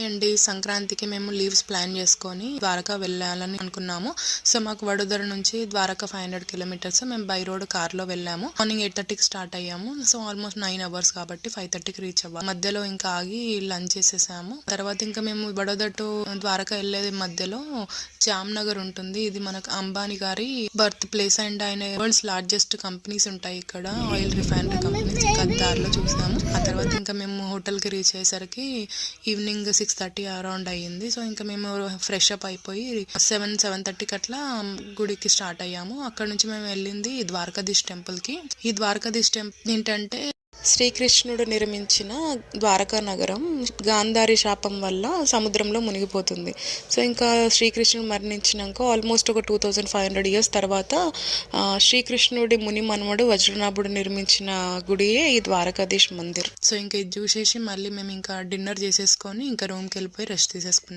అండి, సంక్రాంతికి మేము లీవ్స్ ప్లాన్ చేసుకొని ద్వారకా వెళ్ళాలని అనుకున్నాము. సో మాకు వడోదర నుంచి ద్వారకా 500 కిలోమీటర్స్. మేము బై రోడ్ కార్లో వెళ్ళాము. మార్నింగ్ 8:30కి స్టార్ట్ అయ్యాము. సో ఆల్మోస్ట్ 9 అవర్స్ కాబట్టి 5:30కి రీచ్ అవ్వాలి. మధ్యలో ఇంకా ఆగి లంచ్ చేసేసాము. తర్వాత ఇంకా మేము వడోదర టు ద్వారకా వెళ్ళేది మధ్యలో జామ్నగర్ ఉంటుంది. ఇది మనకు అంబానీ గారి బర్త్ ప్లేస్ అండ్ ఆయన వరల్డ్స్ లార్జెస్ట్ కంపెనీస్ ఉంటాయి ఇక్కడ, ఆయిల్ రిఫైనరీ కంపెనీస్. ఇంకా దారిలో చూసాము. ఆ తర్వాత ఇంకా మేము హోటల్కి రీచ్ అయ్యేసరికి ఈవినింగ్ 6:30 అరౌండ్ అయ్యింది. సో ఇంకా మేము ఫ్రెష్ అప్ అయిపోయి 7:30కి అట్లా గుడికి స్టార్ట్ అయ్యాము. అక్కడ నుంచి మేము వెళ్ళింది ద్వారకాధీష్ టెంపుల్కి. ఈ ద్వారకాధీష్ టెంపుల్ ఏంటంటే శ్రీకృష్ణుడు నిర్మించిన ద్వారకా నగరం గాంధారి శాపం వల్ల సముద్రంలో మునిగిపోతుంది. సో ఇంకా శ్రీకృష్ణుడు మరణించినాక ఆల్మోస్ట్ ఒక 2500 ఇయర్స్ తర్వాత శ్రీకృష్ణుడి ముని మనవడు వజ్రనాభుడు నిర్మించిన గుడియే ఈ ద్వారకాధీష్ మందిర్. సో ఇంకా ఇది చూసేసి మళ్ళీ మేము ఇంకా డిన్నర్ చేసేసుకొని ఇంకా రూమ్కి వెళ్ళిపోయి రెస్ట్ తీసేసుకున్నాం.